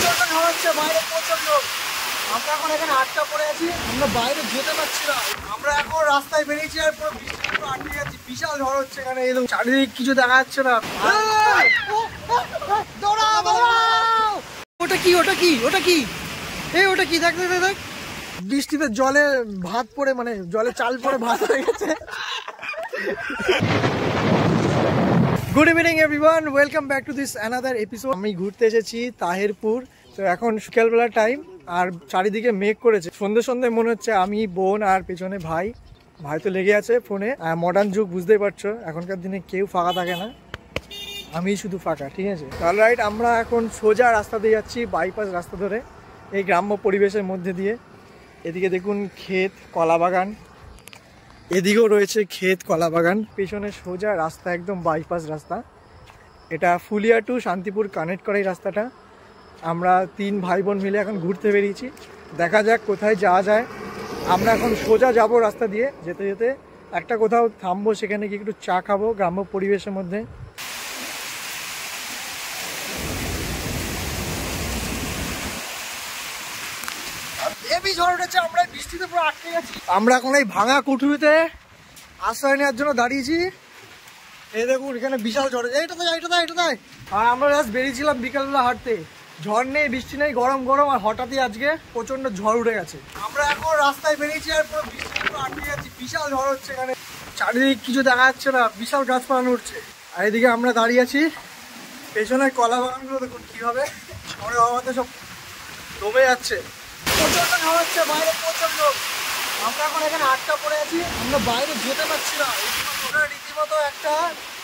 প্রচন্ড ঝড় হচ্ছে বাইরে, প্রচন্ড। আমরা এখন এখানে আটকা পড়ে আছি, আমরা বাইরে যেতে পারছি না। আমরা এখন রাস্তায় বেরিয়েছি আর পুরো বৃষ্টিতে পুরো আটকে গেছি। বিশাল ঝড় হচ্ছে এখানে, একদম চারিদিক কিছু দেখা যাচ্ছে না। দৌড়াও দৌড়াও! ওটা কি ওটা কি ওটা কি এই ওটা কি? দেখ দেখ দেখ, বৃষ্টিতে জলে ভাত পড়ে, মানে জলে চাল পড়ে ভাত হয়ে গেছে। Good evening everyone, welcome back to this another episode. আমি ঘুরতে এসেছি তাহিরপুর। তো এখন সকালবেলা টাইম আর চারিদিকে মেঘ করেছে। সন্ধে সন্ধে মনে হচ্ছে আমি, বোন আর পেছনে ভাই। ভাই তো লেগে আছে ফোনে। মডার্ন যুগ, বুঝতেই পারছো, এখনকার দিনে কেউ ফাঁকা থাকে না, আমি শুধু ফাঁকা, ঠিক আছে? অলরাইট, আমরা এখন সোজা রাস্তা দিয়ে যাচ্ছি, বাইপাস রাস্তা ধরে, এই গ্রাম্য পরিবেশের মধ্যে দিয়ে। এদিকে দেখুন ক্ষেত, কলা বাগান, এদিকেও রয়েছে ক্ষেত, কলা বাগান। পেছনে সোজা রাস্তা, একদম বাইপাস রাস্তা। এটা ফুলিয়া টু শান্তিপুর কানেক্ট করে এই রাস্তাটা। আমরা তিন ভাই বোন মিলে এখন ঘুরতে বেরিয়েছি, দেখা যাক কোথায় যাওয়া যায়। আমরা এখন সোজা যাব রাস্তা দিয়ে, যেতে যেতে একটা কোথাও থামবো, সেখানে গিয়ে একটু চা খাবো গ্রাম্য পরিবেশের মধ্যে। আমরা বৃষ্টিতে পুরো আটকে গেছি। আমরা এখন এই ভাঙা কুঠুরিতে আশ্রয় নেওয়ার জন্য দাঁড়িয়েছি। এই দেখুন এখানে বিশাল ঝড়, এইটাতে। আর আমরা জাস্ট বেরিয়েছিলাম বিকালবেলা হাঁটতে। ঝড় নেই, বৃষ্টি নেই, গরম গরম, আর হঠাৎই আজকে প্রচন্ড ঝড় উঠে গেছে। আমরা এখন রাস্তায় বেরিয়েছি আর পুরো বৃষ্টিতে পুরো আটকে গেছি। বিশাল ঝড় হচ্ছে এখানে, চারিদিক কিছু দেখা যাচ্ছে না, বিশাল গাছপালা উঠছে। আর এদিকে আমরা দাঁড়িয়ে আছি, পেছনের কলা বাগানগুলো দেখুন কিভাবে ঝড়ে হওয়াতে সব ডুবে যাচ্ছে। প্রচন্ড ঝড় হচ্ছে বাইরে, প্রচন্ড। আমরা এখন এখানে আটকা পড়ে আছি, আমরা বাইরে যেতে পারছি না। ওটা রীতিমতো একটা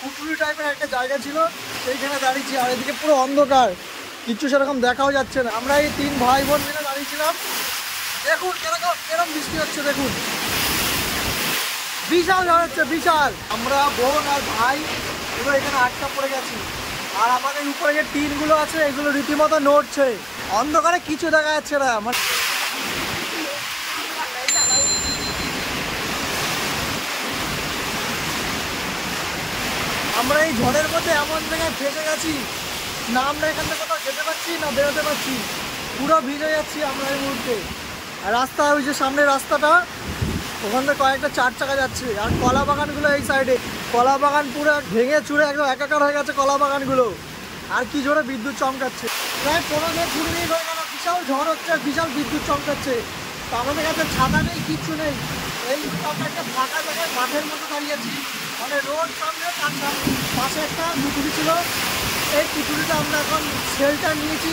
পুকুরি টাইপের একটা জায়গা ছিল, সেইখানে দাঁড়িয়েছি। আর এদিকে পুরো অন্ধকার, কিচ্ছু সেরকম দেখাও যাচ্ছে না। আমরা এই তিন ভাই বোন মিলে দাঁড়িয়েছিলাম। দেখুন কেরকম বৃষ্টি হচ্ছে, দেখুন বিশাল ঝড় হচ্ছে, বিশাল। আমরা বোন আর ভাই এগুলো এখানে আটকা পড়ে গেছি। আর আমাদের উপরে যে টিনগুলো আছে এগুলো রীতিমতো নড়ছে, অন্ধকারে কিছু দেখা যাচ্ছে না। আমরা এই ঝড়ের মধ্যে এমন জায়গায় ফেসে গেছি, না আমরা এখান থেকে কোথাও যেতে পারছি না বেরোতে পারছি, পুরো ভিজে যাচ্ছি আমরা এই মুহূর্তে। আর রাস্তা, ওই যে সামনে রাস্তাটা, ওখান থেকে কয়েকটা চার চাকা যাচ্ছে। আর কলা বাগানগুলো এই সাইডে, কলা বাগান পুরো ভেঙে চুরে একদম একাকার হয়ে গেছে কলা বাগানগুলো। আর কি জোরে বিদ্যুৎ চমকাচ্ছে, প্রায় 15-20 মিনিট হয়ে গেল। বিশাল ঝড় হচ্ছে, বিশাল বিদ্যুৎ চমকাচ্ছে। তো আমাদের কাছে ছাতা নেই, কিচ্ছু নেই। এই আমরা একটা ফাঁকা জায়গায় মাঠের মতো দাঁড়িয়েছি, মানে রোড সামনে, তার পাশে একটা পুকুরি ছিল। এই পুকুরিটা আমরা এখন শেল্টার নিয়েছি।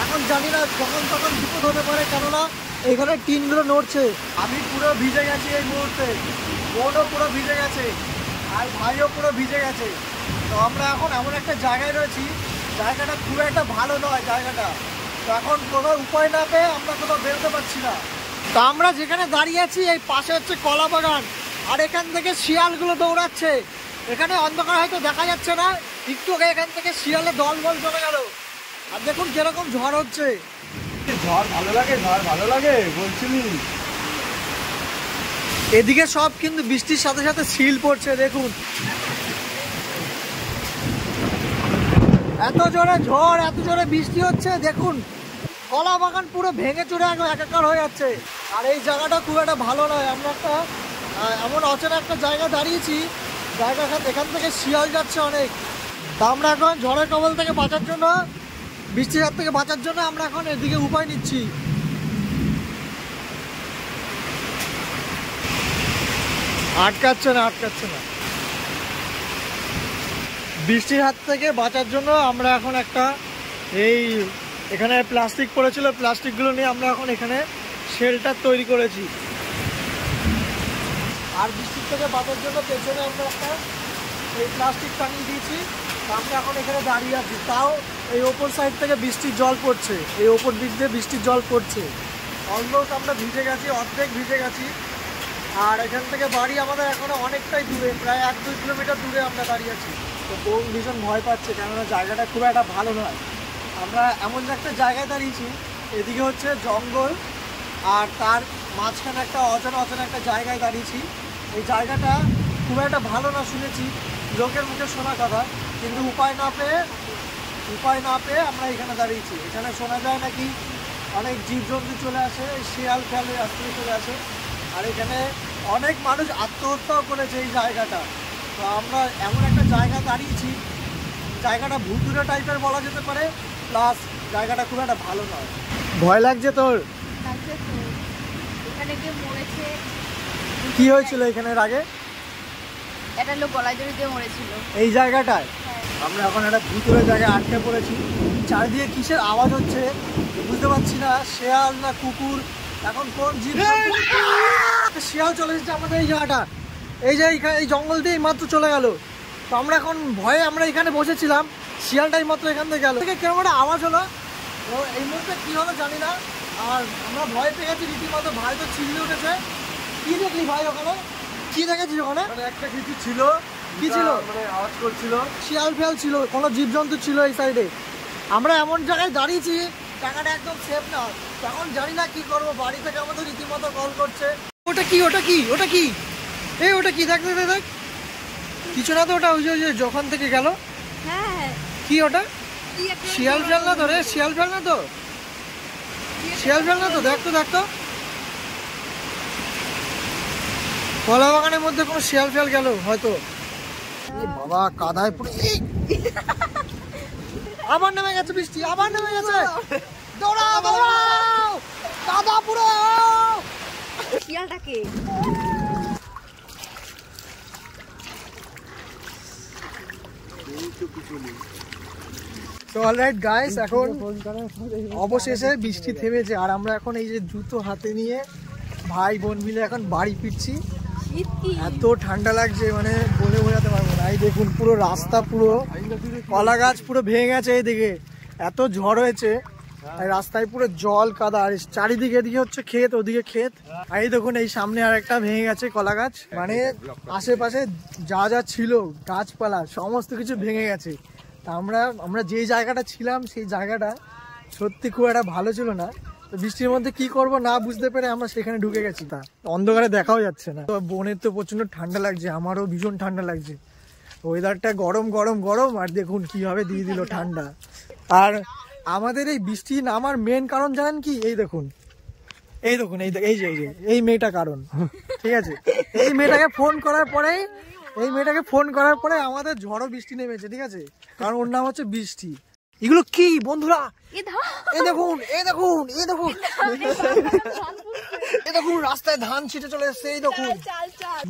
এখন জানি না যখন তখন বিপদ হতে পারে, কেননা এখানে টিনগুলো নড়ছে। আমি পুরো ভিজে গেছি এই মুহূর্তে, বোনও পুরো ভিজে গেছে, আর ভাইও পুরো ভিজে গেছে। তো আমরা এখন এমন একটা জায়গায় রয়েছি, জায়গাটা খুব একটা ভালো নয় জায়গাটা। তো এখন কোনো উপায় না পেয়ে আমরা কোথাও বেরোতে পারছি না। তো আমরা যেখানে দাঁড়িয়ে আছি এই পাশে হচ্ছে কলা বাগান, আর এখান থেকে শিয়ালগুলো দৌড়াচ্ছে। এখানে অন্ধকার হয়তো দেখা যাচ্ছে না, একটু এখান থেকে শিয়ালের দল বল চলে গেল। আর দেখুন কিরকম ঝড় হচ্ছে। ঝড় ভালো লাগে, ঝড় ভালো লাগে বলছিলি। এদিকে সব কিন্তু বৃষ্টির সাথে সাথে শিল পড়ছে, দেখুন এত জোরে ঝড়, এত জোরে বৃষ্টি হচ্ছে। দেখুন কলা বাগান পুরো ভেঙে চুরে একদম একাকার হয়ে যাচ্ছে। আর এই জায়গাটা খুব একটা ভালো নয়। আমরা একটা এমন অচেনা একটা জায়গায় দাঁড়িয়েছি, জায়গাটা এখান থেকে শিয়াল যাচ্ছে অনেক। তা আমরা এখন ঝড়ের কবল থেকে বাঁচার জন্য, বৃষ্টির হাত থেকে বাঁচার জন্য আমরা এখন এদিকে উপায় নিচ্ছি। আটকাচ্ছে না। বৃষ্টির হাত থেকে বাঁচার জন্য আমরা এখন একটা, এই এখানে প্লাস্টিক পড়েছিল, প্লাস্টিকগুলো নিয়ে আমরা এখন এখানে শেল্টার তৈরি করেছি। আর বৃষ্টির থেকে বাঁচার জন্য পেছনে আমরা একটা এই প্লাস্টিক টাঙিয়ে দিয়েছি। আমরা এখন এখানে দাঁড়িয়ে আছি, তাও এই ওপর সাইড থেকে বৃষ্টির জল পড়ছে, এই ওপর দিক দিয়ে বৃষ্টির জল পড়ছে। অলমোস্ট আমরা ভিজে গেছি, অর্ধেক ভিজে গেছি। আর এখান থেকে বাড়ি আমাদের এখনো অনেকটাই দূরে, প্রায় 1-2 কিলোমিটার দূরে আমরা দাঁড়িয়ে আছি। তো বোন ভীষণ ভয় পাচ্ছে, কেননা জায়গাটা খুব একটা ভালো নয়। আমরা এমন একটা জায়গায় দাঁড়িয়েছি, এদিকে হচ্ছে জঙ্গল, আর তার মাঝখানে একটা অচেনা একটা জায়গায় দাঁড়িয়েছি। এই জায়গাটা খুব একটা ভালো না শুনেছি, লোকের মুখে শোনা কথা, কিন্তু উপায় না পেয়ে উপায় না পেয়ে আমরা এখানে দাঁড়িয়েছি। এখানে শোনা যায় নাকি অনেক জীবজন্তু চলে আসে, শিয়াল ফেয়াল রাস্তায় চলে আসে, আর এখানে অনেক মানুষ আত্মহত্যাও করেছে এই জায়গাটা। তো আমরা এমন একটা জায়গা দাঁড়িয়েছি, জায়গাটা ভুতুরে টাইপের বলা যেতে পারে, প্লাস জায়গাটা খুব একটা ভালো নয়। ভয় লাগছে তোর? এখানে কেউ মরেছে। কি হয়েছিল এখানের আগে? একটা লোক গলায় দড়ি দিয়ে মরেছিল এই জায়গাটায়। আমরা এখন একটা ভুতুরে জায়গায় আটকে পড়েছি। চারিদিকে কিসের আওয়াজ হচ্ছে বুঝতে পারছি না, শেয়াল না কুকুর, এখন কোন জীব। শিয়াল চলে এসেছে আমাদের এই জায়গাটা, এই যে এই জঙ্গল দিয়ে মাত্র চলে গেল। তো আমরা এখন ভয়ে আমরা এখানে বসেছিলাম, শিয়ালটাই মাত্র এখান থেকে গেল, কেমন একটা আওয়াজ হলো। তো এই মুহূর্তে কি হলো জানি না, আর আমরা ভয় পেয়ে গেছি রীতিমতো। ভাই তো চিল্লে উঠেছে। কি দেখলি ভাই ওখানে? কি দেখেছিস ওখানে? একটা কিছু ছিল। কি ছিল? মানে আওয়াজ করছিল। শিয়াল ফিয়াল ছিল, কোনো জীবজন্তু ছিল এই সাইডে। আমরা এমন জায়গায় দাঁড়িয়েছি, জায়গাটা একদম সেফ না। এখন জানি না কি করবো, বাড়ি থেকে আমাদের রীতিমতো কল করছে। ওটা কি? ওটা কি? ওটা কি? এই ওটা কি? দেখ দেখ দেখ, কিছু না তো ওটা, ওই যে যখন থেকে গেল। হ্যাঁ কি ওটা? কি একটা শিয়াল ফেল না তো রে? শিয়াল ফেল না তো? শিয়াল ফেল না তো? দেখ তো দেখ তো, কলা বাগানের মধ্যে কোনো শিয়াল ফেল গেল হয়তো। বাবা কাদায় পুরো, আবার নেমে গেছে বৃষ্টি, আবার নেমে গেছে। দৌড়াও দৌড়াও, কাদা পুরো। শিয়ালটাকে তো অলরাইট গাইস, এখন অবশেষে বৃষ্টি থেমেছে, আর আমরা এখন এই যে জুতো হাতে নিয়ে ভাই বোন মিলে এখন বাড়ি ফিরছি। শীত কি এত ঠান্ডা লাগছে মানে বলে বোঝাতে পারবো না। এই দেখুন পুরো রাস্তা, পুরো কলা গাছ পুরো ভেঙে গেছে, এইদিকে এত ঝড় হয়েছে, আর রাস্তায় পুরো জল কাদা, আর চারিদিকে এদিকে হচ্ছে ক্ষেত, ওদিকে ক্ষেত। আর এই দেখুন এই সামনে আর একটা ভেঙে গেছে কলা গাছ, মানে আশেপাশে যা যা ছিল গাছপালা সমস্ত কিছু ভেঙে গেছে। তা আমরা যে জায়গাটা ছিলাম সেই জায়গাটা সত্যি খুব একটা ভালো ছিল না। তো বৃষ্টির মধ্যে কি করব না বুঝতে পেরে আমরা সেখানে ঢুকে গেছি। তা অন্ধকারে দেখাও যাচ্ছে না। তো বোনের তো প্রচন্ড ঠান্ডা লাগছে, আমারও ভীষণ ঠান্ডা লাগছে। ওয়েদারটা গরম গরম গরম, আর দেখুন কিভাবে দিয়ে দিল ঠান্ডা। আর আমাদের এই বৃষ্টি নামার মেন কারণ জানেন কি? এই দেখুন, এই দেখুন, এই মেয়েটা কারণ। ঠিক আছে, এই মেয়েটাকে ফোন করার পরে আমাদের ঝড়ো বৃষ্টি নেমেছে। ঠিক আছে, কারণ ওর নাম হচ্ছে বৃষ্টি। এগুলো কি বন্ধুরা? এই দেখুন রাস্তায় ধান ছিটে চলে এসছে। এই দেখুন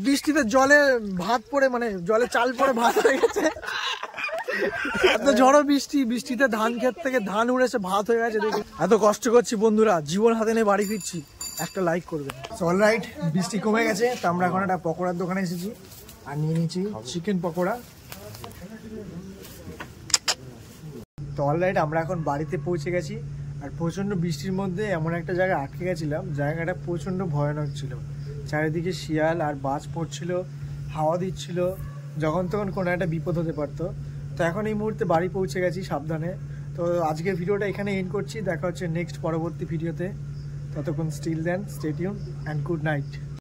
বৃষ্টিতে জলে ভাত পড়ে, মানে জলে চাল পড়ে ভাত হয়ে গেছে। এত ঝড়ো বৃষ্টিতে ধান ক্ষেত থেকে ধান উড়েছে, ভাত হয়ে গেছে। দেখুন এত কষ্ট করছি বন্ধুরা, জীবন হাতে নিয়ে বাড়ি ফিরছি, একটা লাইক করবেন। অলরাইট, বৃষ্টি কমে গেছে, তো আমরা এখন একটা পকোড়ার দোকানে এসেছি আর নিয়ে নিয়েছি চিকেন পকোড়া। তো অলরাইট, আমরা এখন বাড়িতে পৌঁছে গেছি, আর প্রচণ্ড বৃষ্টির মধ্যে এমন একটা জায়গায় আটকে গেছিলাম, জায়গাটা প্রচণ্ড ভয়ানক ছিল। চারিদিকে শিয়াল আর বাজ পড়ছিল, হাওয়া দিচ্ছিল, যখন তখন কোনো একটা বিপদ হতে পারতো। তো এখন এই মুহূর্তে বাড়ি পৌঁছে গেছি সাবধানে। তো আজকের ভিডিওটা এখানে এন্ড করছি, দেখা হচ্ছে নেক্সট পরবর্তী ভিডিওতে। ততক্ষণ still then, stay tune and good night.